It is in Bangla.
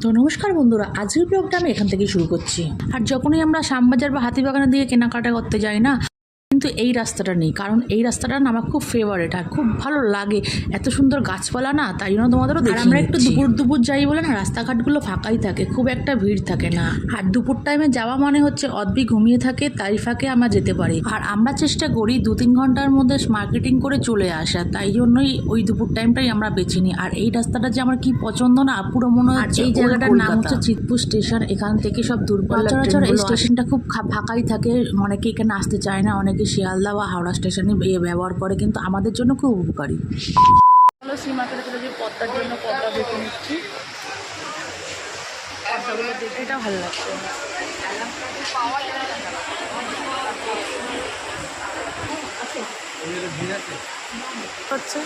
তো নমস্কার বন্ধুরা, আজকের ব্লগটা আমি এখান থেকেই শুরু করছি। আর যখনই আমরা শ্যামবাজার বা হাতিবাগানের দিকে কেনাকাটা করতে যাই না, কিন্তু এই রাস্তাটা নেই, কারণ এই রাস্তাটা না আমার খুব ফেভারিট আর খুব ভালো লাগে। এত সুন্দর গাছপালা না, তাই জন্য তোমাদেরও দেখি। আমরা একটু দুপুর যাই বলে না, রাস্তাঘাটগুলো ফাঁকাই থাকে, খুব একটা ভিড় থাকে না। আর দুপুর টাইমে যাওয়া মানে হচ্ছে অদ্বি ঘুমিয়ে থাকে, তাই ফাঁকে আমরা যেতে পারি। আর আমরা চেষ্টা করি 2-3 ঘন্টার মধ্যে মার্কেটিং করে চলে আসা, তাই জন্যই ওই দুপুর টাইমটাই আমরা বেছে নিই। আর এই রাস্তাটা যে আমার কি পছন্দ না, পুরো মনে হচ্ছে। এই জায়গাটার নাম হচ্ছে চিতপুর স্টেশন। এখান থেকে সব দূরপাল্লার এই স্টেশনটা খুব ফাঁকাই থাকে, অনেকে এখানে আসতে চায় না, অনেকে শিয়ালদা বা হাওড়া স্টেশনে ব্যবহার করে, কিন্তু আমাদের জন্য খুব উপকারী। চলো সি মার্কেটে চলে যাই, পদ্মার জন্য পদ্মা দেখে নিচ্ছি। পদ্মাগুলো দেখে এটা ভালো লাগছে। হচ্ছে